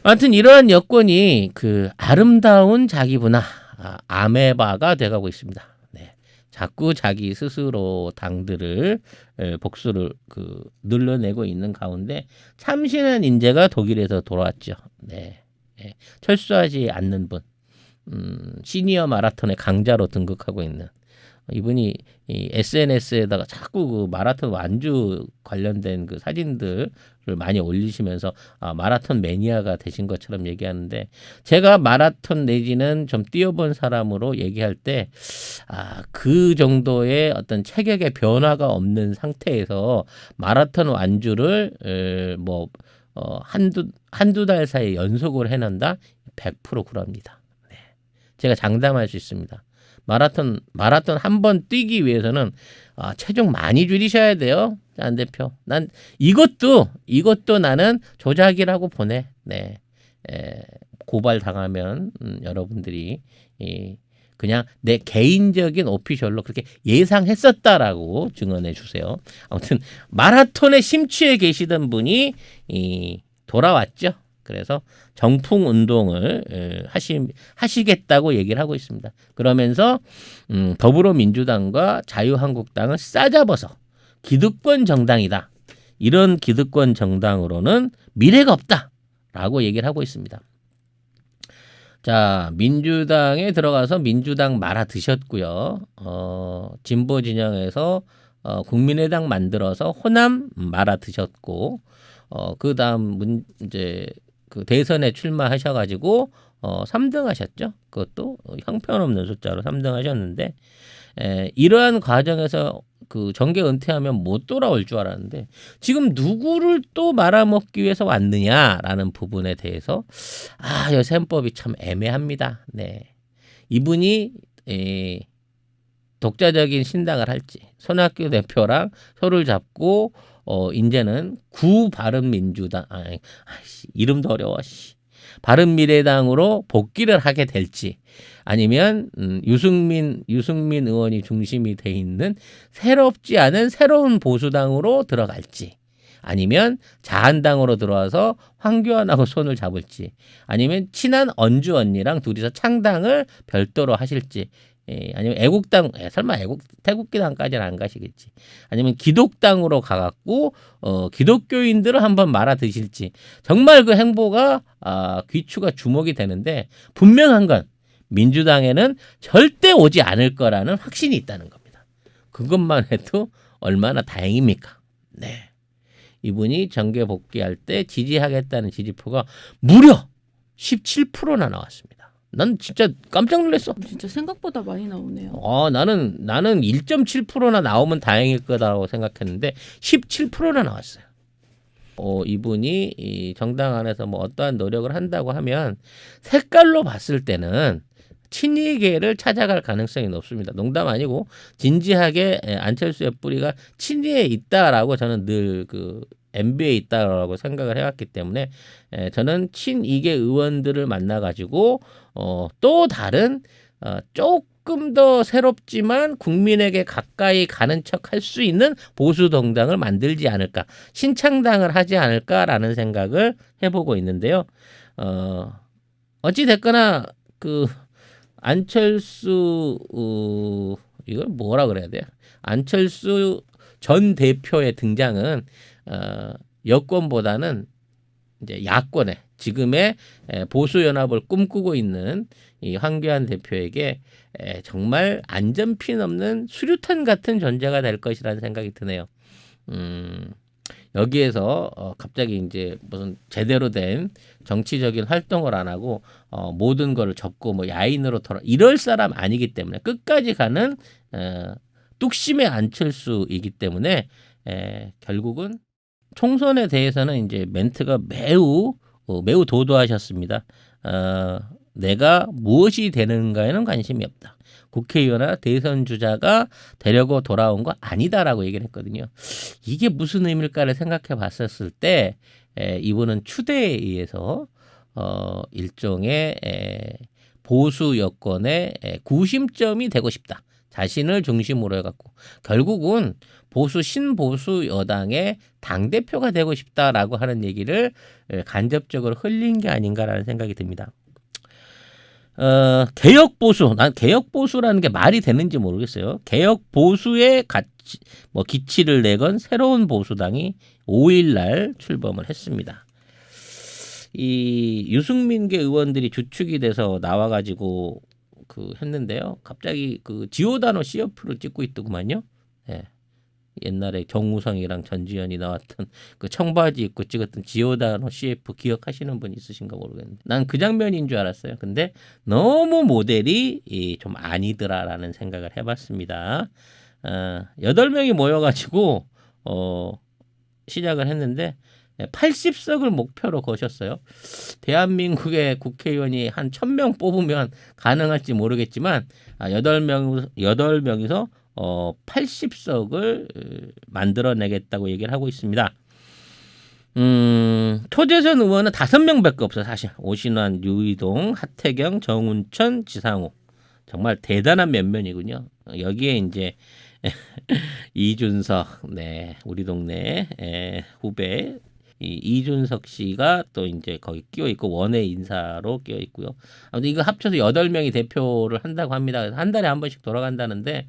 아무튼 이러한 여건이 그 아름다운 자기분화 아메바가 돼가고 있습니다. 네. 자꾸 자기 스스로 당들을 복수를 늘려내고 있는 가운데 참신한 인재가 독일에서 돌아왔죠. 네. 네. 철수하지 않는 분, 시니어 마라톤의 강자로 등극하고 있는 이분이 이 SNS에다가 자꾸 그 마라톤 완주 관련된 그 사진들을 많이 올리시면서 마라톤 매니아가 되신 것처럼 얘기하는데, 제가 마라톤 내지는 좀 뛰어본 사람으로 얘기할 때 그 정도의 어떤 체격의 변화가 없는 상태에서 마라톤 완주를 한두 달 사이에 연속을 해낸다? 100% 그럽니다. 네. 제가 장담할 수 있습니다. 마라톤 한 번 뛰기 위해서는 체중 많이 줄이셔야 돼요. 안 대표. 난 이것도 나는 조작이라고 보내. 네. 고발 당하면 여러분들이 그냥 내 개인적인 오피셜로 그렇게 예상했었다라고 증언해 주세요. 아무튼 마라톤에 심취해 계시던 분이 돌아왔죠. 그래서 정풍 운동을 하시겠다고 얘기를 하고 있습니다. 그러면서 더불어민주당과 자유한국당을 싸잡아서 기득권 정당이다. 이런 기득권 정당으로는 미래가 없다라고 얘기를 하고 있습니다. 자, 민주당에 들어가서 민주당 말아 드셨고요. 진보 진영에서 국민의당 만들어서 호남 말아 드셨고, 그 다음 이제 그 대선에 출마하셔가지고 3등 하셨죠. 그것도 형편없는 숫자로 3등 하셨는데, 이러한 과정에서 그 정계 은퇴하면 못 돌아올 줄 알았는데 지금 누구를 또 말아먹기 위해서 왔느냐라는 부분에 대해서 이 셈법이 참 애매합니다. 네, 이분이 독자적인 신당을 할지, 손학규 대표랑 손을 잡고 이제는 구바른민주당 이름도 어려워. 바른미래당으로 복귀를 하게 될지, 아니면 유승민 의원이 중심이 돼 있는 새롭지 않은 새로운 보수당으로 들어갈지, 아니면 자한당으로 들어와서 황교안하고 손을 잡을지, 아니면 친한 언주 언니랑 둘이서 창당을 별도로 하실지, 아니면 애국당, 설마 태국기당까지는 안 가시겠지. 아니면 기독당으로 가갖고 기독교인들을 한번 말아 드실지. 정말 그 행보가 귀추가 주목이 되는데, 분명한 건 민주당에는 절대 오지 않을 거라는 확신이 있다는 겁니다. 그것만 해도 얼마나 다행입니까? 네. 이분이 정계 복귀할 때 지지하겠다는 지지표가 무려 17%나 나왔습니다. 난 진짜 깜짝 놀랐어. 진짜 생각보다 많이 나오네요. 나는 1.7%나 나오면 다행일 거다라고 생각했는데 17%나 나왔어요. 이분이 이 정당 안에서 뭐 어떠한 노력을 한다고 하면 색깔로 봤을 때는 친이계를 찾아갈 가능성이 높습니다. 농담 아니고 진지하게 안철수의 뿌리가 친이에 있다라고 저는 늘 MB에 있다라고 생각을 해왔기 때문에 저는 친이계 의원들을 만나가지고 또 다른 조금 더 새롭지만 국민에게 가까이 가는 척 할 수 있는 보수 정당을 만들지 않을까, 신창당을 하지 않을까라는 생각을 해보고 있는데요. 어찌 됐거나 안철수 이걸 뭐라 그래야 돼요? 안철수 전 대표의 등장은 여권보다는 이제 야권의 지금의 보수 연합을 꿈꾸고 있는 이 황교안 대표에게 정말 안전핀 없는 수류탄 같은 존재가 될 것이라는 생각이 드네요. 여기에서 갑자기 이제 무슨 제대로 된 정치적인 활동을 안 하고 모든 걸 접고 뭐 야인으로 돌아 이럴 사람 아니기 때문에, 끝까지 가는 뚝심의 안철수이기 때문에 결국은 총선에 대해서는 이제 멘트가 매우 도도하셨습니다. 내가 무엇이 되는가에는 관심이 없다. 국회의원이나 대선 주자가 되려고 돌아온 거 아니다라고 얘기를 했거든요. 이게 무슨 의미일까를 생각해 봤었을 때 이분은 추대에 의해서 일종의 보수 여권의 구심점이 되고 싶다. 자신을 중심으로 해갖고 결국은 신보수 여당의 당대표가 되고 싶다라고 하는 얘기를 간접적으로 흘린 게 아닌가라는 생각이 듭니다. 개혁보수, 난 개혁보수라는 게 말이 되는지 모르겠어요. 개혁보수의 기치를 내건 새로운 보수당이 5일날 출범을 했습니다. 이 유승민계 의원들이 주축이 돼서 나와가지고 했는데요. 갑자기 지오다노 CF를 찍고 있더구만요. 예. 옛날에 정우성이랑 전지현이 나왔던 청바지 입고 찍었던 지오다노 CF 기억하시는 분 있으신가 모르겠는데 난 그 장면인 줄 알았어요. 근데 너무 모델이 좀 아니더라라는 생각을 해봤습니다. 8명이 모여가지고 시작을 했는데 80석을 목표로 거셨어요. 대한민국의 국회의원이 한 1000명 뽑으면 가능할지 모르겠지만 8명이서 80석을 만들어내겠다고 얘기를 하고 있습니다. 초재선 의원은 5명밖에 없어요. 사실 오신환, 류이동, 하태경, 정운천, 지상호 정말 대단한 면면이군요. 여기에 이제 이준석, 네, 우리 동네 후배 이준석 씨가 또 이제 거기 끼어 있고 원외 인사로 끼어 있고요. 아무튼 이거 합쳐서 8명이 대표를 한다고 합니다. 한 달에 한 번씩 돌아간다는데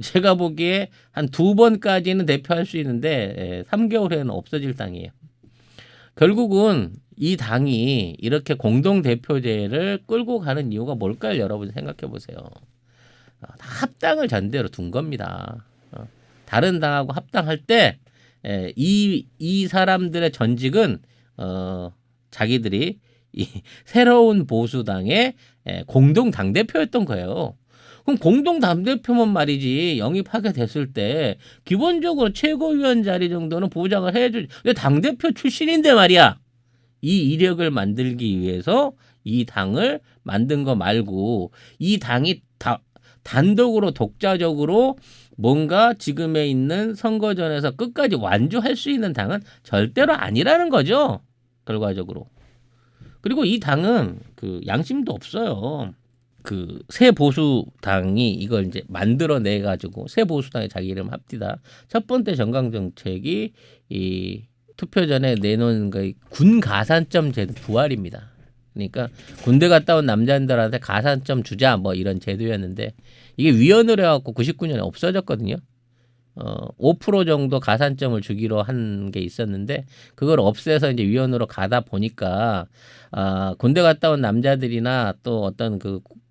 제가 보기에 한 2번까지는 대표할 수 있는데 3개월 후에는 없어질 당이에요. 결국은 이 당이 이렇게 공동대표제를 끌고 가는 이유가 뭘까요? 여러분 생각해 보세요. 다 합당을 전제로 둔 겁니다. 다른 당하고 합당할 때 이 사람들의 전직은 자기들이 이 새로운 보수당의 공동 당대표였던 거예요. 그럼 공동 당대표만 말이지 영입하게 됐을 때 기본적으로 최고위원 자리 정도는 보장을 해야지. 당대표 출신인데 말이야. 이 이력을 만들기 위해서 이 당을 만든 거 말고 이 당이 단독으로 독자적으로 뭔가 지금에 있는 선거전에서 끝까지 완주할 수 있는 당은 절대로 아니라는 거죠. 결과적으로. 그리고 이 당은 양심도 없어요. 새 보수당이 이걸 이제 만들어내 가지고 새 보수당에 자기 이름 합디다. 첫 번째 정강 정책이 이 투표 전에 내놓은 군 가산점 제도 부활입니다. 그러니까 군대 갔다 온 남자들한테 가산점 주자 뭐 이런 제도였는데 이게 위헌을 해갖고 99년에 없어졌거든요. 5% 정도 가산점을 주기로 한 게 있었는데 그걸 없애서 이제 위헌으로 가다 보니까 군대 갔다 온 남자들이나 또 어떤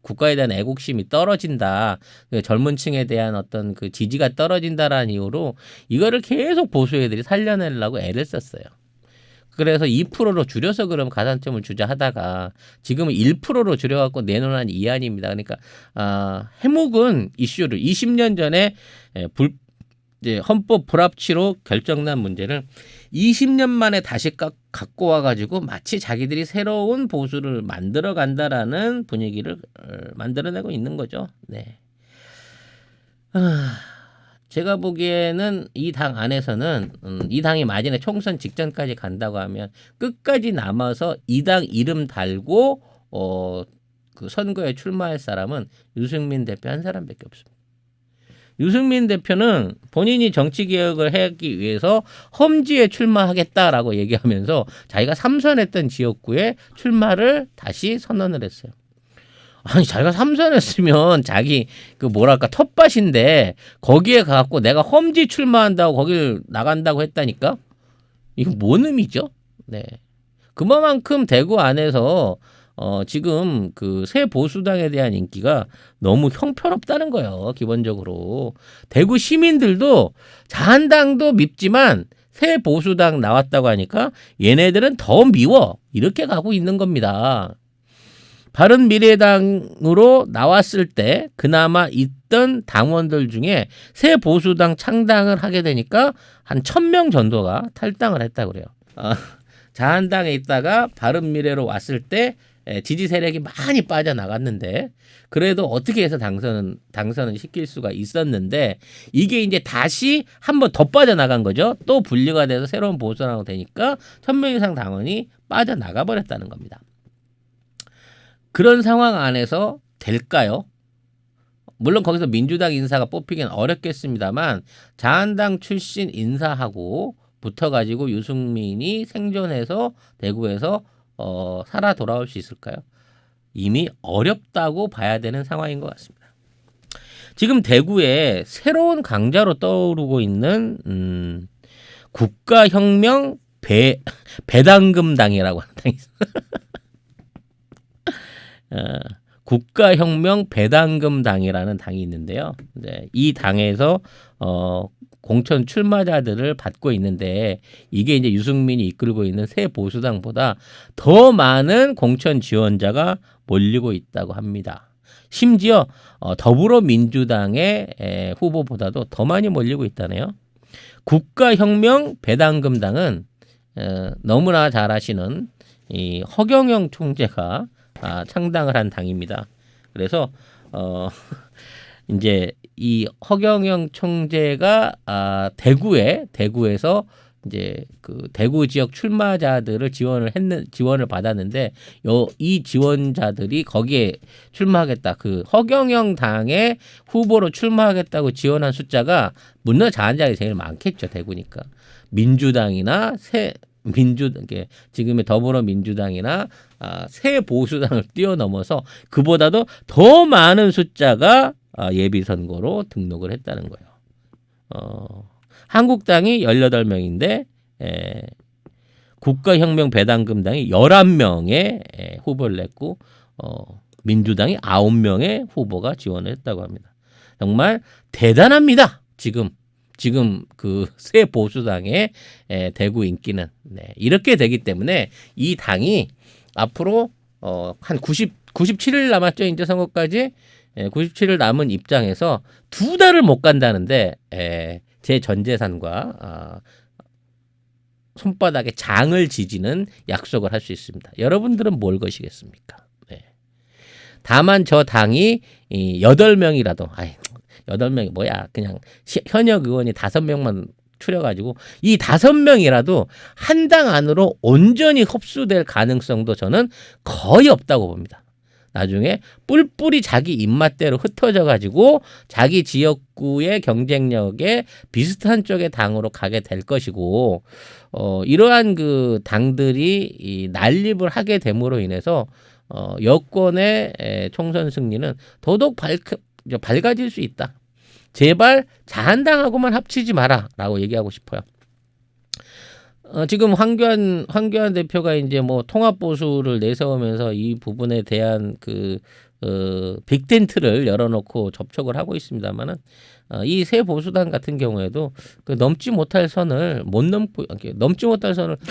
국가에 대한 애국심이 떨어진다. 젊은 층에 대한 어떤 지지가 떨어진다라는 이유로 이거를 계속 보수 애들이 살려내려고 애를 썼어요. 그래서 2%로 줄여서 그럼 가산점을 주자 하다가 지금은 1%로 줄여갖고 내놓은 이안입니다. 그러니까 해묵은 이슈를 20년 전에 이제 헌법 불합치로 결정난 문제를 20년 만에 다시 갖고 와가지고 마치 자기들이 새로운 보수를 만들어 간다라는 분위기를 만들어내고 있는 거죠. 네. 제가 보기에는 이 당 안에서는 이 당이 만약에 총선 직전까지 간다고 하면 끝까지 남아서 이 당 이름 달고 선거에 출마할 사람은 유승민 대표 한 사람밖에 없습니다. 유승민 대표는 본인이 정치개혁을 하기 위해서 험지에 출마하겠다라고 얘기하면서 자기가 삼선했던 지역구에 출마를 다시 선언을 했어요. 아니 자기가 삼선했으면 자기 텃밭인데 거기에 가갖고 내가 험지 출마한다고 거길 나간다고 했다니까? 이거 뭔 의미죠? 네. 그만큼 대구 안에서 지금 새 보수당에 대한 인기가 너무 형편없다는 거예요. 기본적으로. 대구 시민들도 자한당도 밉지만 새 보수당 나왔다고 하니까 얘네들은 더 미워. 이렇게 가고 있는 겁니다. 바른미래당으로 나왔을 때 그나마 있던 당원들 중에 새 보수당 창당을 하게 되니까 한 1000명 정도가 탈당을 했다고 그래요. 자한당에 있다가 바른미래로 왔을 때 지지 세력이 많이 빠져나갔는데 그래도 어떻게 해서 당선은 시킬 수가 있었는데 이게 이제 다시 한 번 더 빠져나간 거죠. 또 분리가 돼서 새로운 보수당으로 되니까 1000명 이상 당원이 빠져나가 버렸다는 겁니다. 그런 상황 안에서 될까요? 물론 거기서 민주당 인사가 뽑히기는 어렵겠습니다만 자한당 출신 인사하고 붙어가지고 유승민이 생존해서 대구에서 살아 돌아올 수 있을까요? 이미 어렵다고 봐야 되는 상황인 것 같습니다. 지금 대구에 새로운 강자로 떠오르고 있는 국가혁명 배당금당이라고 하는 당이 있어요. 국가혁명 배당금당이라는 당이 있는데요. 이 당에서 공천 출마자들을 받고 있는데 이게 이제 유승민이 이끌고 있는 새 보수당보다 더 많은 공천 지원자가 몰리고 있다고 합니다. 심지어 더불어민주당의 후보보다도 더 많이 몰리고 있다네요. 국가혁명 배당금당은 너무나 잘 아시는 이 허경영 총재가 창당을 한 당입니다. 그래서 이제 이 허경영 총재가 대구에서 이제 그 대구 지역 출마자들을 지원을 받았는데 이 지원자들이 거기에 출마하겠다. 그 허경영 당의 후보로 출마하겠다고 지원한 숫자가 물론 자한당이 제일 많겠죠. 대구니까. 민주당이나 지금의 더불어민주당이나 새 보수당을 뛰어넘어서 그보다도 더 많은 숫자가 예비선거로 등록을 했다는 거예요. 한국당이 18명인데 국가혁명 배당금당이 11명의 후보를 냈고 민주당이 9명의 후보가 지원을 했다고 합니다. 정말 대단합니다. 지금 그 새 보수당의 대구 인기는 이렇게 되기 때문에 이 당이 앞으로 한 97일 남았죠. 이제 선거까지 97일 남은 입장에서 2달을 못 간다는데 제 전 재산과 손바닥에 장을 지지는 약속을 할 수 있습니다. 여러분들은 뭘 거시겠습니까? 다만 저 당이 8명이라도 8명이 뭐야 그냥 현역 의원이 5명만 추려가지고 이 5명이라도 한 당 안으로 온전히 흡수될 가능성도 저는 거의 없다고 봅니다. 나중에 뿔뿔이 자기 입맛대로 흩어져 가지고 자기 지역구의 경쟁력에 비슷한 쪽의 당으로 가게 될 것이고 이러한 그 당들이 이 난립을 하게 됨으로 인해서 여권의 총선 승리는 더더욱 밝아질 수 있다. 제발 자한당하고만 합치지 마라라고 얘기하고 싶어요. 지금 황교안 대표가 이제 뭐 통합 보수를 내세우면서 이 부분에 대한 그 빅텐트를 열어놓고 접촉을 하고 있습니다만은 이 새 보수당 같은 경우에도 그 넘지 못할 선을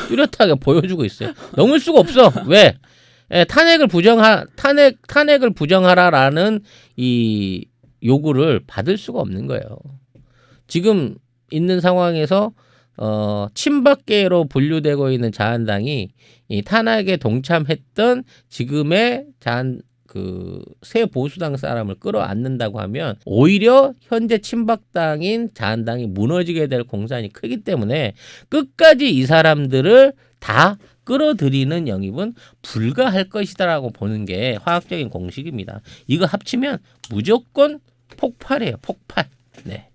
뚜렷하게 보여주고 있어요. 넘을 수가 없어. 왜? 탄핵을 부정하라라는 이 요구를 받을 수가 없는 거예요. 지금 있는 상황에서 친박계로 분류되고 있는 자한당이 이 탄핵에 동참했던 지금의 새 보수당 사람을 끌어안는다고 하면 오히려 현재 친박당인 자한당이 무너지게 될 공산이 크기 때문에 끝까지 이 사람들을 다 끌어들이는 영입은 불가할 것이다라고 보는 게 화학적인 공식입니다. 이거 합치면 무조건 폭발이에요. 폭발. 네.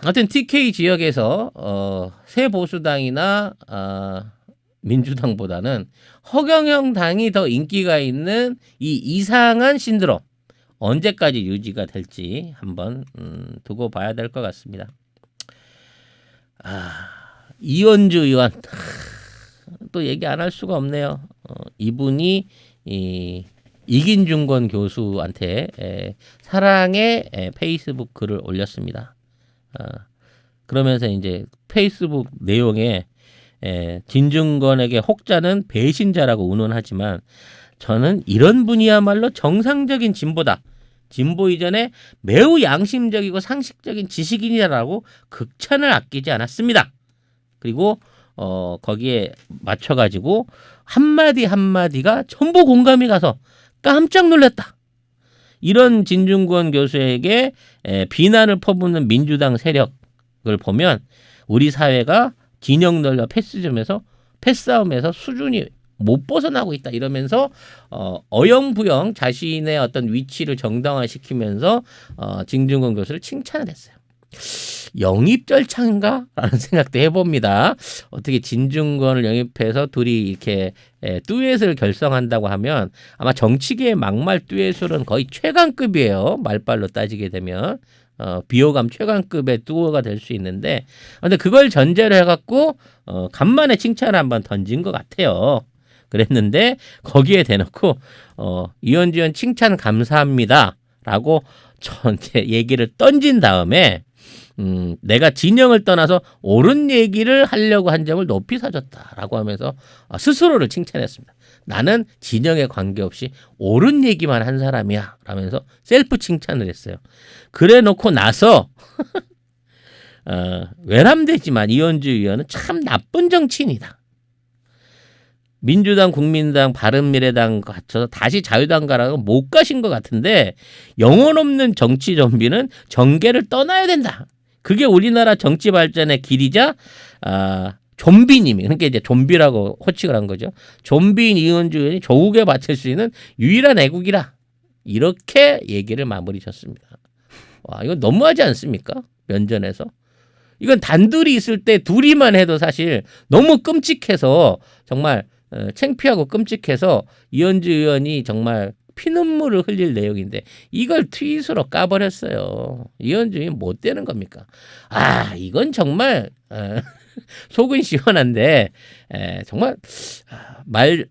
하여튼 TK 지역에서 새 보수당이나 민주당보다는 허경영 당이 더 인기가 있는 이 이상한 신드롬 언제까지 유지가 될지 한번 두고 봐야 될 것 같습니다. 이원주 의원 또 얘기 안 할 수가 없네요. 이분이 이긴중권 교수한테 사랑의 페이스북 글을 올렸습니다. 그러면서 이제 페이스북 내용에 진중권에게 혹자는 배신자라고 운운하지만 저는 이런 분이야말로 정상적인 진보다. 진보 이전에 매우 양심적이고 상식적인 지식인이라고 극찬을 아끼지 않았습니다. 그리고 거기에 맞춰가지고 한마디 한마디가 전부 공감이 가서 깜짝 놀랐다. 이런 진중권 교수에게 비난을 퍼붓는 민주당 세력을 보면 우리 사회가 진영 널려 패싸움에서 수준이 못 벗어나고 있다 이러면서 어영부영 자신의 어떤 위치를 정당화시키면서 진중권 교수를 칭찬을 했어요. 영입절차인가? 라는 생각도 해봅니다. 어떻게 진중권을 영입해서 둘이 이렇게 듀엣을 결성한다고 하면 아마 정치계의 막말 듀엣은 거의 최강급이에요. 말빨로 따지게 되면. 비호감 최강급의 듀오가 될 수 있는데 근데 그걸 전제로 해갖고 간만에 칭찬을 한번 던진 것 같아요. 그랬는데 거기에 대놓고 이현주 의원 칭찬 감사합니다 라고 저한테 얘기를 던진 다음에 내가 진영을 떠나서 옳은 얘기를 하려고 한 점을 높이 사줬다라고 하면서 스스로를 칭찬했습니다. 나는 진영에 관계없이 옳은 얘기만 한 사람이야 라면서 셀프 칭찬을 했어요. 그래 놓고 나서 외람되지만 이현주 의원은 참 나쁜 정치인이다. 민주당, 국민당, 바른미래당 갖춰서 다시 자유당 가라고 못 가신 것 같은데 영혼 없는 정치 좀비는 정계를 떠나야 된다. 그게 우리나라 정치 발전의 길이자 좀비님이 그러니까 이제 좀비라고 호칭을 한 거죠. 좀비인 이현주 의원이 조국에 바칠 수 있는 유일한 애국이라 이렇게 얘기를 마무리 졌습니다. 와 이건 너무하지 않습니까? 면전에서 이건 단둘이 있을 때 둘이만 해도 사실 너무 끔찍해서 정말 창피하고 끔찍해서 이현주 의원이 정말 피눈물을 흘릴 내용인데 이걸 트윗으로 까버렸어요. 이현주 의원 못 되는 겁니까? 이건 정말 속은 시원한데 정말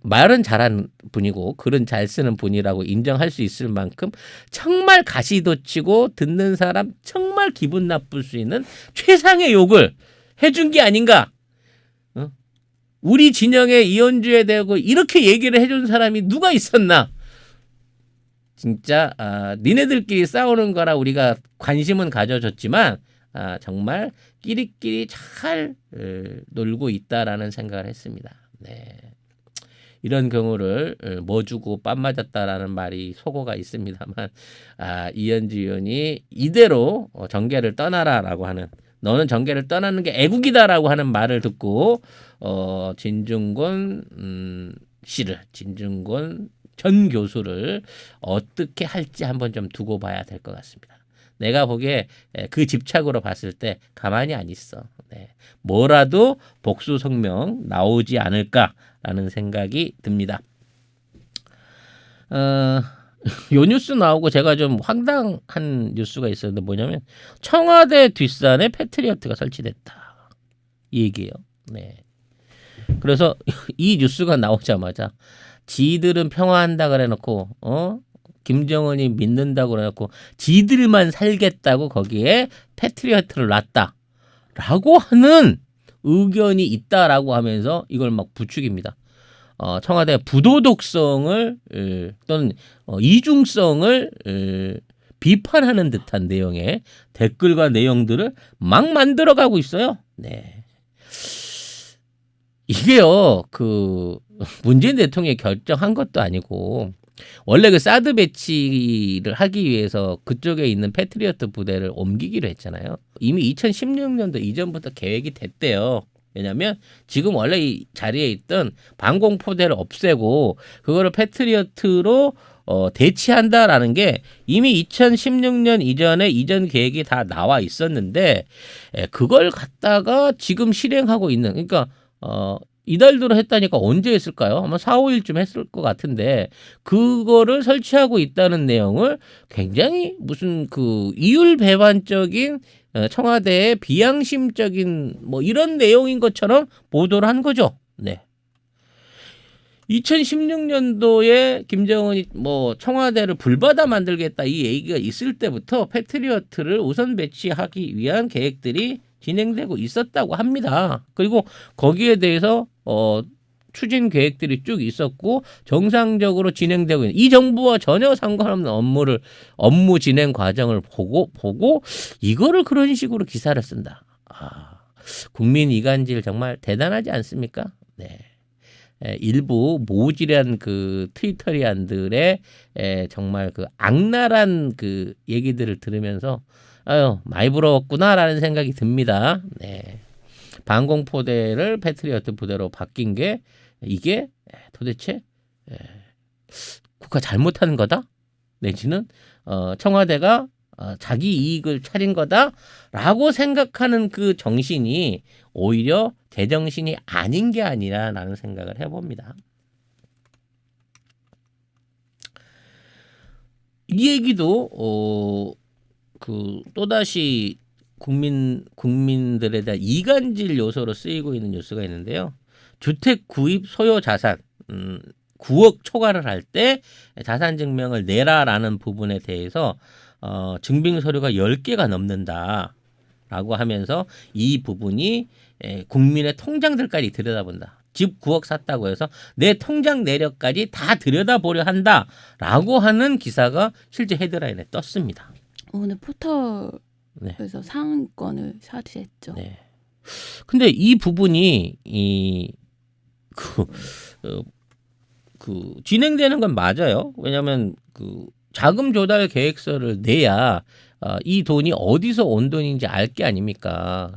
말은 잘하는 분이고 글은 잘 쓰는 분이라고 인정할 수 있을 만큼 정말 가시돋치고 듣는 사람 정말 기분 나쁠 수 있는 최상의 욕을 해준 게 아닌가. 우리 진영의 이현주에 대하고 이렇게 얘기를 해준 사람이 누가 있었나. 진짜 니네들끼리 싸우는 거라 우리가 관심은 가져줬지만 정말 끼리끼리 잘 놀고 있다라는 생각을 했습니다. 네. 이런 경우를 뭐 주고 빰 맞았다라는 말이 속어가 있습니다만 이현주 의원이 이대로 정계를 떠나라라고 하는 너는 정계를 떠나는 게 애국이다라고 하는 말을 듣고 진중권 전 교수를 어떻게 할지 한번 좀 두고 봐야 될 것 같습니다. 내가 보기에 그 집착으로 봤을 때 가만히 안 있어. 네. 뭐라도 복수 성명 나오지 않을까라는 생각이 듭니다. 요 뉴스 나오고 제가 좀 황당한 뉴스가 있었는데 뭐냐면 청와대 뒷산에 패트리어트가 설치됐다. 이 얘기예요. 네. 그래서 이 뉴스가 나오자마자 지들은 평화한다 그래놓고 김정은이 믿는다고 그래놓고 지들만 살겠다고 거기에 패트리어트를 놨다라고 하는 의견이 있다라고 하면서 이걸 막 부추깁니다. 청와대 부도덕성을 또는 이중성을 비판하는 듯한 내용의 댓글과 내용들을 막 만들어가고 있어요. 네. 이게요, 문재인 대통령이 결정한 것도 아니고, 원래 그 사드 배치를 하기 위해서 그쪽에 있는 패트리어트 부대를 옮기기로 했잖아요. 이미 2016년도 이전부터 계획이 됐대요. 왜냐하면 지금 원래 이 자리에 있던 방공포대를 없애고 그거를 패트리어트로 대치한다라는 게 이미 2016년 이전에 이전 계획이 다 나와 있었는데 그걸 갖다가 지금 실행하고 있는 그러니까 이달 들어 했다니까 언제 했을까요? 아마 4, 5일쯤 했을 것 같은데 그거를 설치하고 있다는 내용을 굉장히 무슨 이율 배반적인 청와대의 비양심적인 뭐 이런 내용인 것처럼 보도를 한 거죠. 네. 2016년도에 김정은이 뭐 청와대를 불바다 만들겠다 이 얘기가 있을 때부터 패트리어트를 우선 배치하기 위한 계획들이 진행되고 있었다고 합니다. 그리고 거기에 대해서 추진 계획들이 쭉 있었고 정상적으로 진행되고 있는 이 정부와 전혀 상관없는 업무 진행 과정을 보고 이거를 그런 식으로 기사를 쓴다. 국민 이간질 정말 대단하지 않습니까? 네. 일부 모질한 트위터리안들의 정말 악랄한 얘기들을 들으면서 많이 부러웠구나라는 생각이 듭니다. 네. 방공포대를 패트리어트 부대로 바뀐 게 이게 도대체 국가 잘못한 거다? 내지는 청와대가 자기 이익을 차린 거다라고 생각하는 그 정신이 오히려 제정신이 아닌 게 아니라라는 생각을 해봅니다. 이 얘기도 또다시 국민들에 대한 이간질 요소로 쓰이고 있는 뉴스가 있는데요. 주택 구입 소요 자산 9억 초과를 할 때 자산 증명을 내라라는 부분에 대해서 증빙 서류가 10개가 넘는다라고 하면서 이 부분이 국민의 통장들까지 들여다본다. 집 9억 샀다고 해서 내 통장 내역까지 다 들여다보려 한다라고 하는 기사가 실제 헤드라인에 떴습니다. 오늘 포털에서 네. 상권을 차지했죠. 네. 근데 이 부분이 진행되는 건 맞아요. 왜냐하면 자금 조달 계획서를 내야 이 돈이 어디서 온 돈인지 알 게 아닙니까?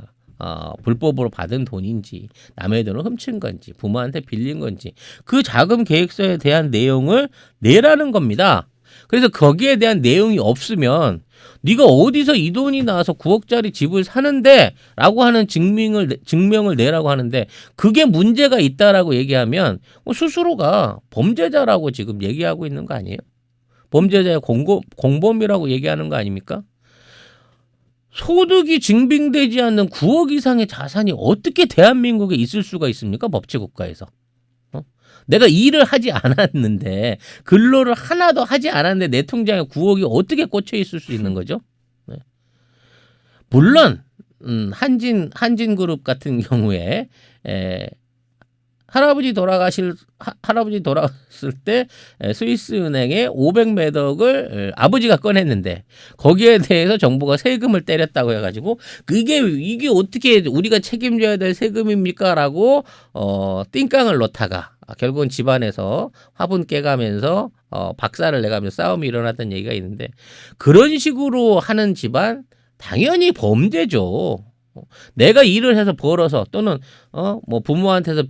불법으로 받은 돈인지 남의 돈을 훔친 건지 부모한테 빌린 건지 그 자금 계획서에 대한 내용을 내라는 겁니다. 그래서 거기에 대한 내용이 없으면 네가 어디서 이 돈이 나와서 9억짜리 집을 사는데 라고 하는 증명을 내라고 하는데 그게 문제가 있다라고 얘기하면 스스로가 범죄자라고 지금 얘기하고 있는 거 아니에요? 범죄자의 공범이라고 얘기하는 거 아닙니까? 소득이 증빙되지 않는 9억 이상의 자산이 어떻게 대한민국에 있을 수가 있습니까? 법치국가에서. 내가 일을 하지 않았는데 근로를 하나도 하지 않았는데 내 통장에 9억이 어떻게 꽂혀 있을 수 있는 거죠? 네. 물론 한진그룹 같은 경우에 할아버지 돌아갔을 때 스위스은행에 500매덕을 아버지가 꺼냈는데 거기에 대해서 정부가 세금을 때렸다고 해가지고 이게 어떻게 우리가 책임져야 될 세금입니까라고 띵깡을 놓다가 결국은 집안에서 화분 깨가면서 박살을 내가면서 싸움이 일어났던 얘기가 있는데 그런 식으로 하는 집안 당연히 범죄죠. 내가 일을 해서 벌어서 또는 부모한테서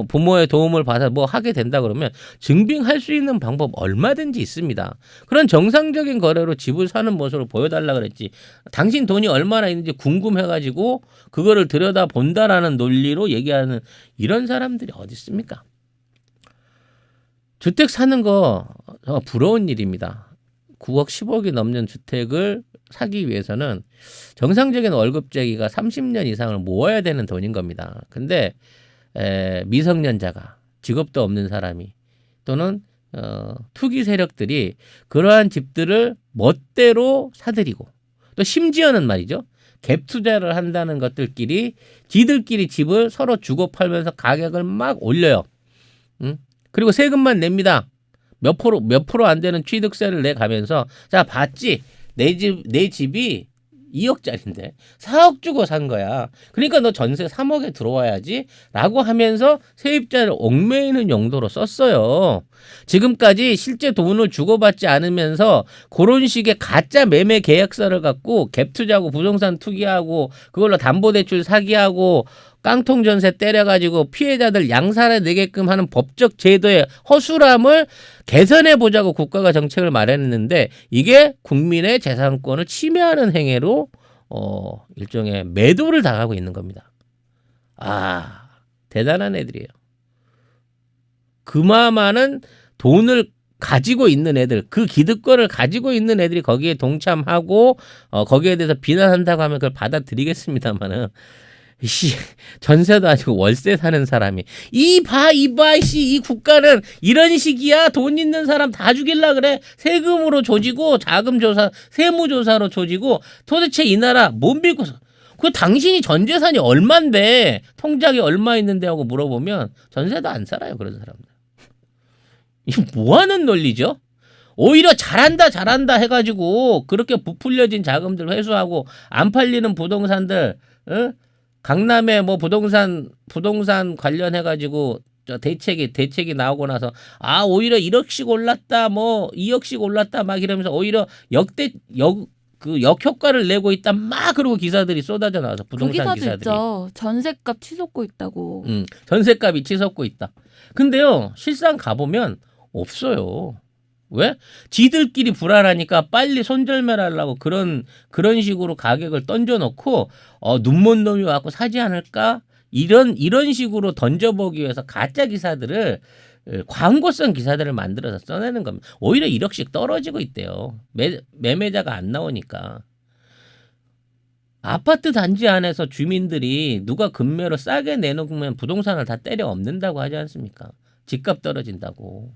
부모의 도움을 받아 하게 된다 그러면 증빙할 수 있는 방법 얼마든지 있습니다. 그런 정상적인 거래로 집을 사는 모습을 보여달라 그랬지. 당신 돈이 얼마나 있는지 궁금해가지고 그거를 들여다 본다라는 논리로 얘기하는 이런 사람들이 어디 있습니까? 주택 사는 거 부러운 일입니다. 9억 10억이 넘는 주택을 사기 위해서는 정상적인 월급쟁이가 30년 이상을 모아야 되는 돈인 겁니다. 근데 미성년자가 직업도 없는 사람이 또는 투기 세력들이 그러한 집들을 멋대로 사들이고 또 심지어는 말이죠. 갭 투자를 한다는 것들끼리 지들끼리 집을 서로 주고 팔면서 가격을 막 올려요. 그리고 세금만 냅니다. 몇 프로 안 되는 취득세를 내가면서 자 봤지 내 집이 2억짜리인데 4억 주고 산 거야. 그러니까 너 전세 3억에 들어와야지 라고 하면서 세입자를 얽매이는 용도로 썼어요. 지금까지 실제 돈을 주고받지 않으면서 그런 식의 가짜 매매 계약서를 갖고 갭 투자하고 부동산 투기하고 그걸로 담보대출 사기하고 깡통 전세 때려가지고 피해자들 양산해 내게끔 하는 법적 제도의 허술함을 개선해 보자고 국가가 정책을 마련했는데 이게 국민의 재산권을 침해하는 행위로 일종의 매도를 당하고 있는 겁니다. 대단한 애들이에요. 그마마는 돈을 가지고 있는 애들, 그 기득권을 가지고 있는 애들이 거기에 동참하고 거기에 대해서 비난한다고 하면 그걸 받아들이겠습니다만은 전세도 아니고 월세 사는 사람이 이 국가는 이런 식이야. 돈 있는 사람 다 죽일라 그래. 세금으로 조지고 자금조사 세무조사로 조지고 도대체 이 나라 못 믿고서 그 당신이 전 재산이 얼만데 통장에 얼마 있는데 하고 물어보면 전세도 안 살아요. 그런 사람들. 이거 뭐 하는 논리죠? 오히려 잘한다 해가지고 그렇게 부풀려진 자금들 회수하고 안 팔리는 부동산들 강남에 부동산 관련해가지고 대책이 나오고 나서 오히려 1억씩 올랐다 2억씩 올랐다 막 이러면서 오히려 그 역효과를 내고 있다 막 그러고 기사들이 쏟아져 나와서 그 부동산 기사도 기사들이 있죠. 전셋값 치솟고 있다고. 전세값이 치솟고 있다. 근데요 실상 가보면 없어요. 왜? 지들끼리 불안하니까 빨리 손절매하려고 그런 식으로 가격을 던져놓고 눈먼 놈이 와갖고 사지 않을까? 이런 식으로 던져보기 위해서 가짜 기사들을 광고성 기사들을 만들어서 써내는 겁니다. 오히려 1억씩 떨어지고 있대요. 매매자가 안 나오니까. 아파트 단지 안에서 주민들이 누가 금매로 싸게 내놓으면 부동산을 다 때려 엎는다고 하지 않습니까? 집값 떨어진다고.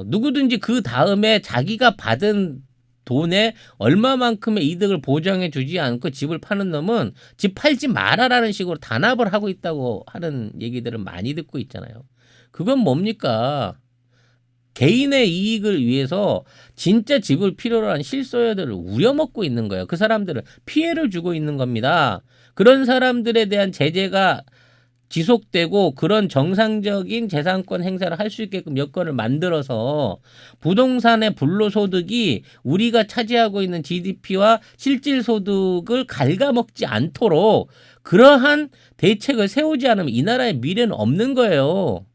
누구든지 그 다음에 자기가 받은 돈에 얼마만큼의 이득을 보장해 주지 않고 집을 파는 놈은 집 팔지 말아라는 식으로 단합을 하고 있다고 하는 얘기들을 많이 듣고 있잖아요. 그건 뭡니까? 개인의 이익을 위해서 진짜 집을 필요로 한 실소유들을 우려먹고 있는 거예요. 그 사람들은 피해를 주고 있는 겁니다. 그런 사람들에 대한 제재가 지속되고 그런 정상적인 재산권 행사를 할 수 있게끔 여건을 만들어서 부동산의 불로소득이 우리가 차지하고 있는 GDP와 실질소득을 갉아먹지 않도록 그러한 대책을 세우지 않으면 이 나라의 미래는 없는 거예요.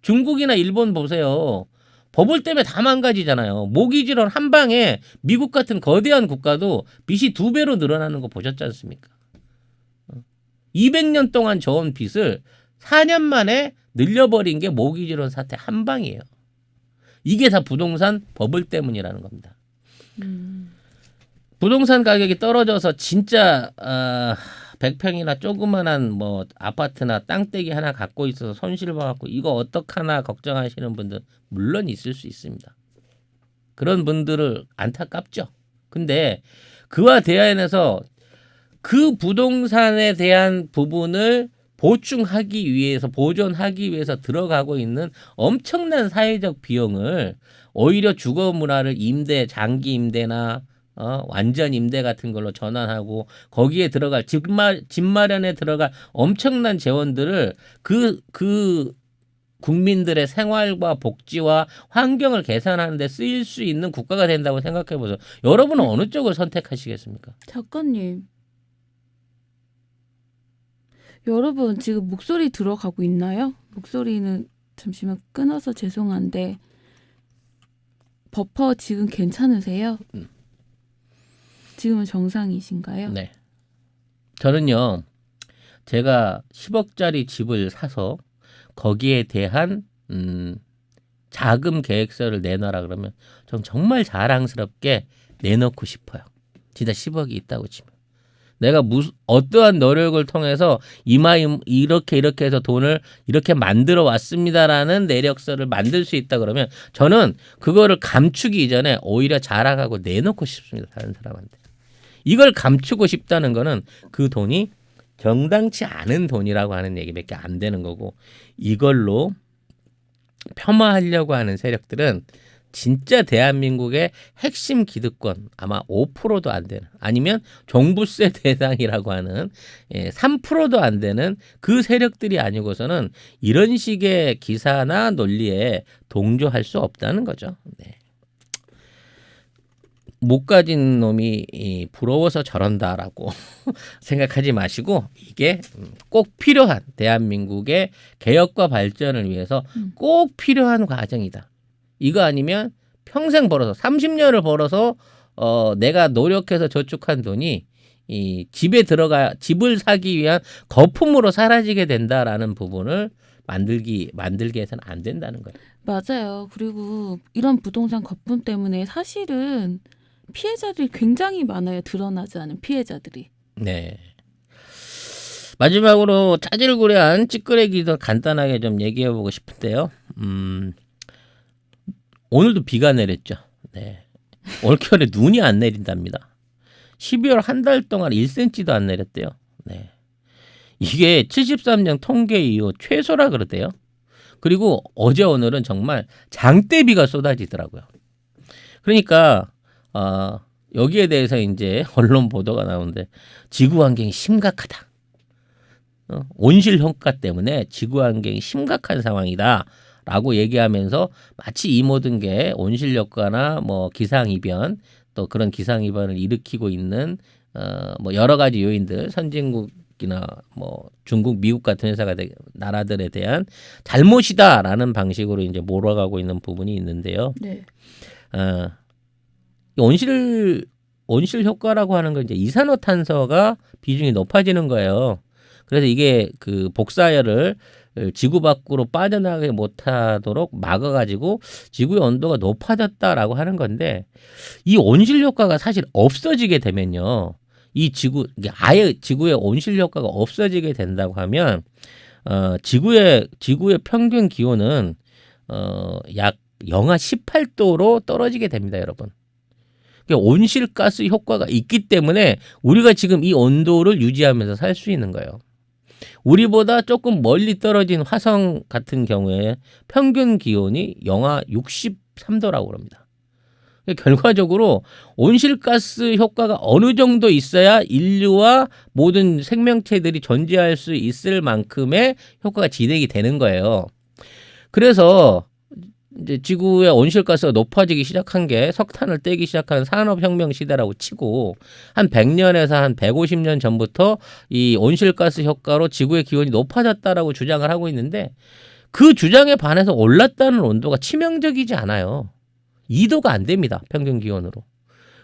중국이나 일본 보세요. 버블 때문에 다 망가지잖아요. 모기지론 한 방에 미국 같은 거대한 국가도 빚이 2배로 늘어나는 거 보셨지 않습니까? 200년 동안 저은 빚을 4년 만에 늘려버린 게 모기지론 사태 한 방이에요. 이게 다 부동산 버블 때문이라는 겁니다. 부동산 가격이 떨어져서 진짜 100평이나 조그만한 뭐 아파트나 땅떼기 하나 갖고 있어서 손실 봐갖고 이거 어떡하나 걱정하시는 분들 물론 있을 수 있습니다. 그런 분들을 안타깝죠. 근데 그와 대안해서 그 부동산에 대한 부분을 보충하기 위해서 보존하기 위해서 들어가고 있는 엄청난 사회적 비용을 오히려 주거 문화를 임대 장기 임대나 완전 임대 같은 걸로 전환하고 거기에 들어갈 집 마련에 들어갈 엄청난 재원들을 그 국민들의 생활과 복지와 환경을 개선하는 데 쓰일 수 있는 국가가 된다고 생각해 보세요. 여러분은 어느 쪽을 선택하시겠습니까? 작가님. 여러분 지금 목소리 들어가고 있나요? 목소리는 잠시만 끊어서 죄송한데 버퍼 지금 괜찮으세요? 지금은 정상이신가요? 네. 저는요. 제가 10억짜리 집을 사서 거기에 대한 자금 계획서를 내놔라 그러면 전 정말 자랑스럽게 내놓고 싶어요. 진짜 10억이 있다고 치면. 내가 어떠한 노력을 통해서 이렇게 해서 돈을 이렇게 만들어 왔습니다라는 내력서를 만들 수 있다 그러면 저는 그거를 감추기 이전에 오히려 자랑하고 내놓고 싶습니다. 다른 사람한테. 이걸 감추고 싶다는 거는 그 돈이 정당치 않은 돈이라고 하는 얘기밖에 안 되는 거고 이걸로 폄하하려고 하는 세력들은 진짜 대한민국의 핵심 기득권 아마 5%도 안 되는 아니면 종부세 대상이라고 하는 3%도 안 되는 그 세력들이 아니고서는 이런 식의 기사나 논리에 동조할 수 없다는 거죠. 네. 못 가진 놈이 부러워서 저런다라고 생각하지 마시고 이게 꼭 필요한 대한민국의 개혁과 발전을 위해서 꼭 필요한 과정이다. 이거 아니면 평생 벌어서 30년을 벌어서 내가 노력해서 저축한 돈이 이 집을 사기 위한 거품으로 사라지게 된다라는 부분을 만들게 해서는 안 된다는 거예요. 맞아요. 그리고 이런 부동산 거품 때문에 사실은 피해자들이 굉장히 많아요. 드러나지 않은 피해자들이. 네. 마지막으로 짜질구레한 찌끄레기도 간단하게 좀 얘기해보고 싶은데요. 오늘도 비가 내렸죠. 네. 올겨울에 눈이 안 내린답니다. 12월 한 달 동안 1cm도 안 내렸대요. 네. 이게 73년 통계 이후 최소라 그러대요. 그리고 어제 오늘은 정말 장대비가 쏟아지더라고요. 그러니까 여기에 대해서 이제 언론 보도가 나오는데 지구 환경이 심각하다. 온실 효과 때문에 지구 환경이 심각한 상황이다라고 얘기하면서 마치 이 모든 게 온실 효과나 뭐 기상 이변 또 그런 기상 이변을 일으키고 있는 뭐 여러 가지 요인들 선진국이나 뭐 중국, 미국 같은 나라들에 대한 잘못이다라는 방식으로 이제 몰아가고 있는 부분이 있는데요. 네. 온실 효과라고 하는 건 이제 이산화탄소가 비중이 높아지는 거예요. 그래서 이게 그 복사열을 지구 밖으로 빠져나가게 못하도록 막아가지고 지구의 온도가 높아졌다라고 하는 건데 이 온실 효과가 사실 없어지게 되면요. 아예 지구의 온실 효과가 없어지게 된다고 하면 지구의 평균 기온은 약 영하 18도로 떨어지게 됩니다, 여러분. 온실가스 효과가 있기 때문에 우리가 지금 이 온도를 유지하면서 살 수 있는 거예요. 우리보다 조금 멀리 떨어진 화성 같은 경우에 평균 기온이 영하 63도라고 합니다. 결과적으로 온실가스 효과가 어느 정도 있어야 인류와 모든 생명체들이 존재할 수 있을 만큼의 효과가 진행이 되는 거예요. 그래서 이제 지구의 온실가스가 높아지기 시작한 게 석탄을 떼기 시작한 산업혁명 시대라고 치고 한 100년에서 한 150년 전부터 이 온실가스 효과로 지구의 기온이 높아졌다라고 주장을 하고 있는데 그 주장에 반해서 올랐다는 온도가 치명적이지 않아요. 2도가 안 됩니다. 평균 기온으로.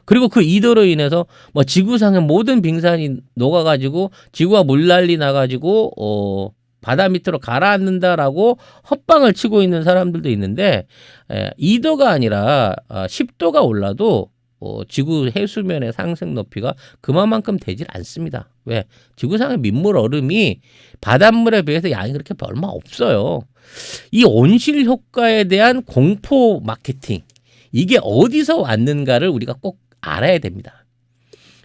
그리고 그 2도로 인해서 뭐 지구상의 모든 빙산이 녹아가지고 지구가 물난리 나가지고 바다 밑으로 가라앉는다라고 헛방을 치고 있는 사람들도 있는데 2도가 아니라 10도가 올라도 지구 해수면의 상승 높이가 그만큼 되질 않습니다. 왜? 지구상의 민물 얼음이 바닷물에 비해서 양이 그렇게 얼마 없어요. 이 온실 효과에 대한 공포 마케팅 이게 어디서 왔는가를 우리가 꼭 알아야 됩니다.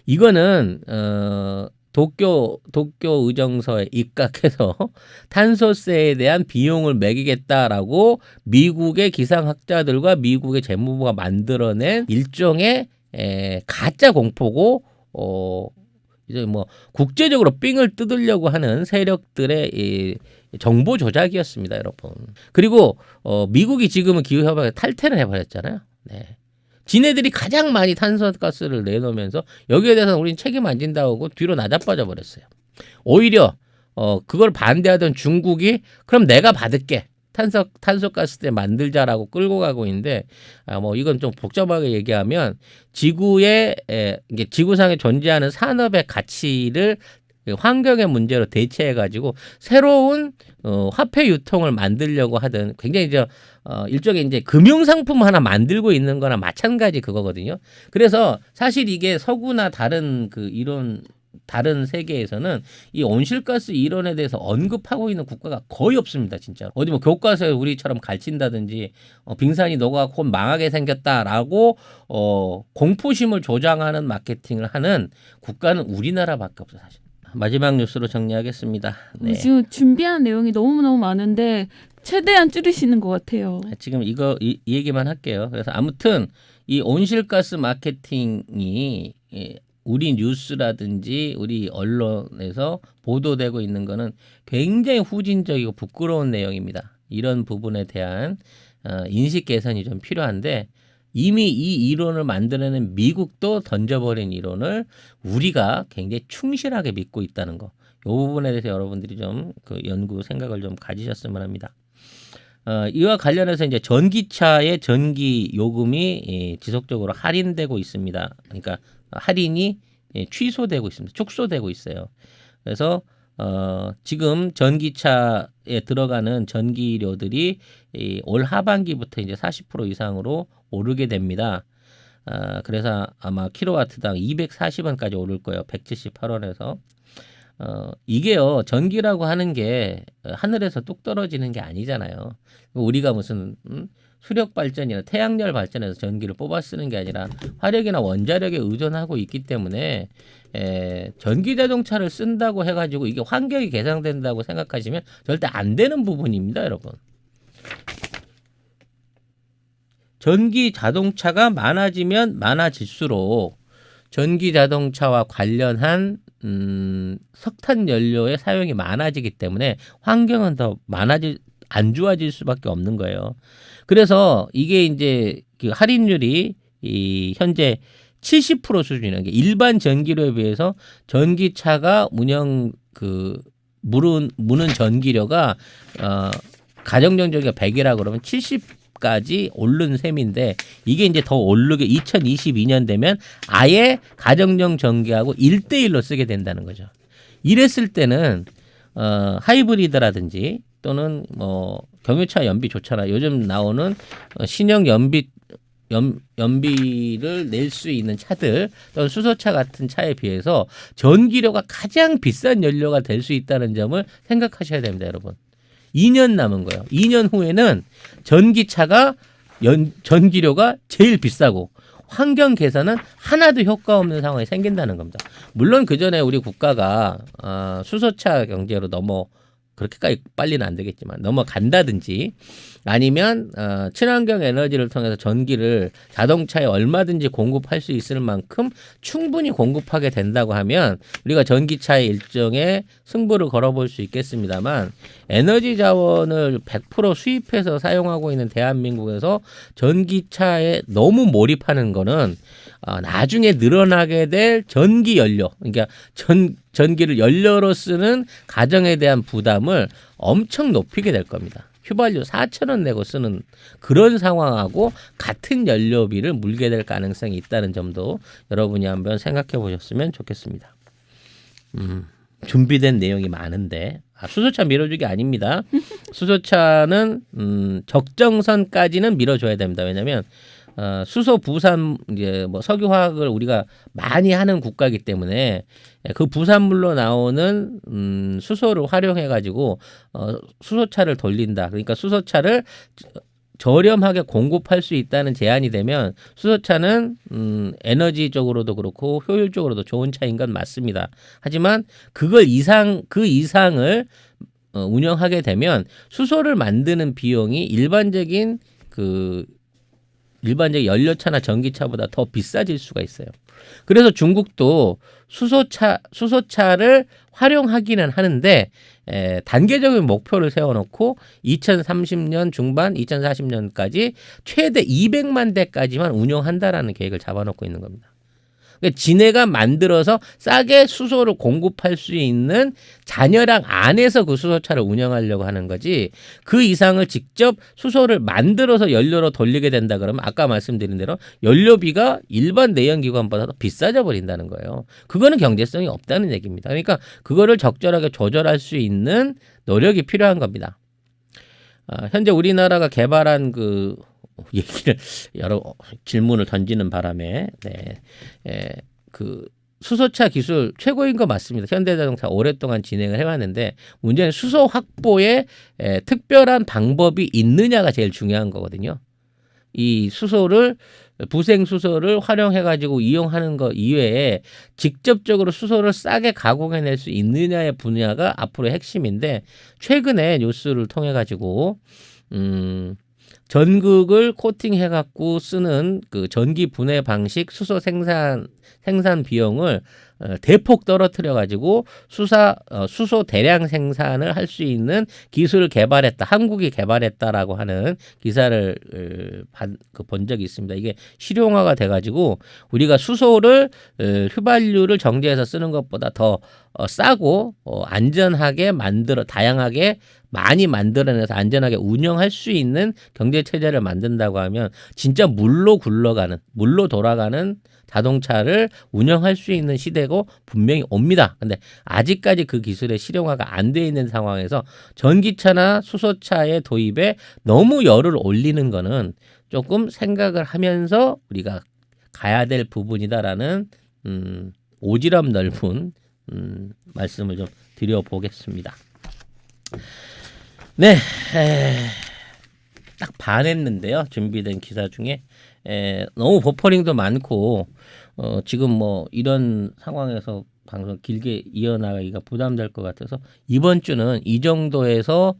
이거는 도쿄 의정서에 입각해서 탄소세에 대한 비용을 매기겠다라고 미국의 기상학자들과 미국의 재무부가 만들어낸 일종의 가짜 공포고 이제 뭐 국제적으로 삥을 뜯으려고 하는 세력들의 이 정보 조작이었습니다, 여러분. 그리고 미국이 지금은 기후 협약에 탈퇴를 해버렸잖아요. 네. 지네들이 가장 많이 탄소가스를 내놓으면서 여기에 대해서는 우리는 책임 안 진다고 하고 뒤로 나자빠져 버렸어요. 오히려 그걸 반대하던 중국이 그럼 내가 받을게. 탄소가스 때 만들자라고 끌고 가고 있는데 뭐 이건 좀 복잡하게 얘기하면 이게 지구상에 존재하는 산업의 가치를 환경의 문제로 대체해가지고 새로운 화폐 유통을 만들려고 하던 굉장히 일종의 이제 금융상품 하나 만들고 있는 거나 마찬가지 그거거든요. 그래서 사실 이게 서구나 다른 다른 세계에서는 이 온실가스 이론에 대해서 언급하고 있는 국가가 거의 없습니다, 진짜. 어디 뭐 교과서에 우리처럼 가르친다든지 빙산이 녹아서 곧 망하게 생겼다라고 공포심을 조장하는 마케팅을 하는 국가는 우리나라밖에 없어 사실. 마지막 뉴스로 정리하겠습니다. 네. 지금 준비한 내용이 너무너무 많은데 최대한 줄이시는 것 같아요. 지금 이 얘기만 할게요. 그래서 아무튼 이 온실가스 마케팅이 우리 뉴스라든지 우리 언론에서 보도되고 있는 거는 굉장히 후진적이고 부끄러운 내용입니다. 이런 부분에 대한 인식 개선이 좀 필요한데 이미 이 이론을 만들어낸 미국도 던져버린 이론을 우리가 굉장히 충실하게 믿고 있다는 거. 이 부분에 대해서 여러분들이 좀 그 연구 생각을 좀 가지셨으면 합니다. 이와 관련해서 이제 전기차의 전기 요금이 지속적으로 할인되고 있습니다. 그러니까 할인이 취소되고 있습니다. 축소되고 있어요. 그래서 지금 전기차에 들어가는 전기료들이 올 하반기부터 이제 40% 이상으로 오르게 됩니다. 그래서 아마 킬로와트당 240원까지 오를 거예요. 178원에서. 이게요, 전기라고 하는 게 하늘에서 뚝 떨어지는 게 아니잖아요. 우리가 무슨 수력 발전이나 태양열 발전에서 전기를 뽑아 쓰는 게 아니라 화력이나 원자력에 의존하고 있기 때문에 전기 자동차를 쓴다고 해가지고 이게 환경이 개선된다고 생각하시면 절대 안 되는 부분입니다, 여러분. 전기 자동차가 많아지면 많아질수록 전기 자동차와 관련한 석탄 연료의 사용이 많아지기 때문에 환경은 더 안 좋아질 수밖에 없는 거예요. 그래서 이게 이제 그 할인율이 현재 70% 수준이라는 게 일반 전기료에 비해서 전기차가 무는 전기료가 가정용 전기가 100이라 그러면 70까지 오른 셈인데 이게 이제 더 오르게 2022년 되면 아예 가정용 전기하고 1대1로 쓰게 된다는 거죠. 이랬을 때는 하이브리드라든지 또는 뭐 경유차 연비 좋잖아. 요즘 나오는 신형 연비를 낼 수 있는 차들 또는 수소차 같은 차에 비해서 전기료가 가장 비싼 연료가 될 수 있다는 점을 생각하셔야 됩니다, 여러분. 2년 남은 거예요. 2년 후에는 전기차가 전기료가 제일 비싸고 환경 개선은 하나도 효과 없는 상황이 생긴다는 겁니다. 물론 그 전에 우리 국가가 수소차 경제로 그렇게까지 빨리는 안 되겠지만 넘어간다든지 아니면 친환경 에너지를 통해서 전기를 자동차에 얼마든지 공급할 수 있을 만큼 충분히 공급하게 된다고 하면 우리가 전기차의 일종의 승부를 걸어볼 수 있겠습니다만 에너지 자원을 100% 수입해서 사용하고 있는 대한민국에서 전기차에 너무 몰입하는 거는 나중에 늘어나게 될 전기 연료, 그러니까 전기를 연료로 쓰는 가정에 대한 부담을 엄청 높이게 될 겁니다. 휘발유 4,000원 내고 쓰는 그런 상황하고 같은 연료비를 물게 될 가능성이 있다는 점도 여러분이 한번 생각해 보셨으면 좋겠습니다. 준비된 내용이 많은데 수소차 밀어주기 아닙니다. 수소차는 적정선까지는 밀어줘야 됩니다. 왜냐하면 수소 부산 이제 뭐 석유화학을 우리가 많이 하는 국가이기 때문에 그 부산물로 나오는 수소를 활용해 가지고 수소차를 돌린다. 그러니까 수소차를 저렴하게 공급할 수 있다는 제한이 되면 수소차는 에너지적으로도 그렇고 효율적으로도 좋은 차인 건 맞습니다. 하지만 그 이상을 운영하게 되면 수소를 만드는 비용이 일반적인 연료차나 전기차보다 더 비싸질 수가 있어요. 그래서 중국도 수소차를 활용하기는 하는데 단계적인 목표를 세워놓고 2030년 중반, 2040년까지 최대 200만 대까지만 운용한다라는 계획을 잡아놓고 있는 겁니다. 그러니까 지네가 만들어서 싸게 수소를 공급할 수 있는 잔여량 안에서 그 수소차를 운영하려고 하는 거지 그 이상을 직접 수소를 만들어서 연료로 돌리게 된다 그러면 아까 말씀드린 대로 연료비가 일반 내연기관보다 더 비싸져 버린다는 거예요. 그거는 경제성이 없다는 얘기입니다. 그러니까 그거를 적절하게 조절할 수 있는 노력이 필요한 겁니다. 현재 우리나라가 개발한 얘기를 여러 질문을 던지는 바람에 수소차 기술 최고인 거 맞습니다. 현대자동차 오랫동안 진행을 해왔는데 문제는 수소 확보에 특별한 방법이 있느냐가 제일 중요한 거거든요. 이 부생 수소를 활용해가지고 이용하는 것 이외에 직접적으로 수소를 싸게 가공해낼 수 있느냐의 분야가 앞으로의 핵심인데 최근에 뉴스를 통해가지고 전극을 코팅해갖고 쓰는 그 전기 분해 방식 수소 생산 비용을 대폭 떨어뜨려가지고 수소 대량 생산을 할 수 있는 기술을 개발했다. 한국이 개발했다라고 하는 기사를 본 적이 있습니다. 이게 실용화가 돼가지고 우리가 수소를 휘발유를 정제해서 쓰는 것보다 더 싸고 안전하게 다양하게 많이 만들어내서 안전하게 운영할 수 있는 경제 체제를 만든다고 하면 진짜 물로 돌아가는 자동차를 운영할 수 있는 시대고 분명히 옵니다. 근데 아직까지 그 기술의 실용화가 안 돼 있는 상황에서 전기차나 수소차의 도입에 너무 열을 올리는 거는 조금 생각을 하면서 우리가 가야 될 부분이다라는 오지랖 넓은 말씀을 좀 드려보겠습니다. 네, 딱 반했는데요. 준비된 기사 중에 너무 버퍼링도 많고 지금 뭐 이런 상황에서 방송 길게 이어나가기가 부담될 것 같아서 이번 주는 이 정도에서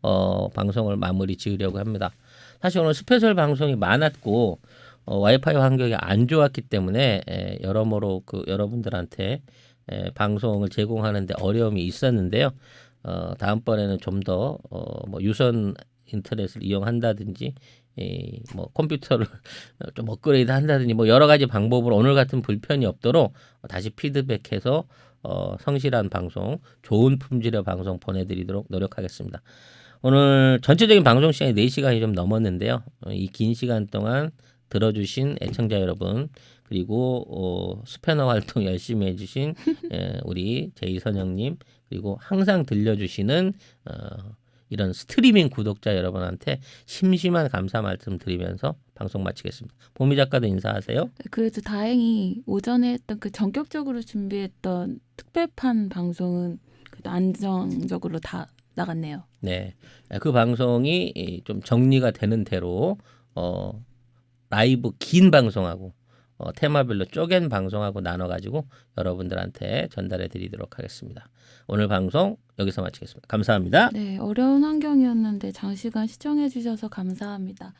방송을 마무리 지으려고 합니다. 사실 오늘 스페셜 방송이 많았고 와이파이 환경이 안 좋았기 때문에 여러모로 여러분들한테 방송을 제공하는 데 어려움이 있었는데요. 다음번에는 좀 더 유선 인터넷을 이용한다든지 뭐 컴퓨터를 좀 업그레이드 한다든지 뭐 여러 가지 방법으로 오늘 같은 불편이 없도록 다시 피드백해서 성실한 방송, 좋은 품질의 방송 보내드리도록 노력하겠습니다. 오늘 전체적인 방송 시간이 4시간이 좀 넘었는데요. 이 긴 시간 동안 들어주신 애청자 여러분 그리고 스패너 활동 열심히 해주신 우리 제이선영님 그리고 항상 들려주시는 이런 스트리밍 구독자 여러분한테 심심한 감사 말씀 드리면서 방송 마치겠습니다. 보미 작가도 인사하세요. 그래도 다행히 오전에 했던 그 전격적으로 준비했던 특별판 방송은 그래도 안정적으로 다 나갔네요. 네, 그 방송이 좀 정리가 되는 대로 라이브 긴 방송하고 테마별로 쪼갠 방송하고 나눠가지고 여러분들한테 전달해 드리도록 하겠습니다. 오늘 방송 여기서 마치겠습니다. 감사합니다. 네, 어려운 환경이었는데 장시간 시청해 주셔서 감사합니다.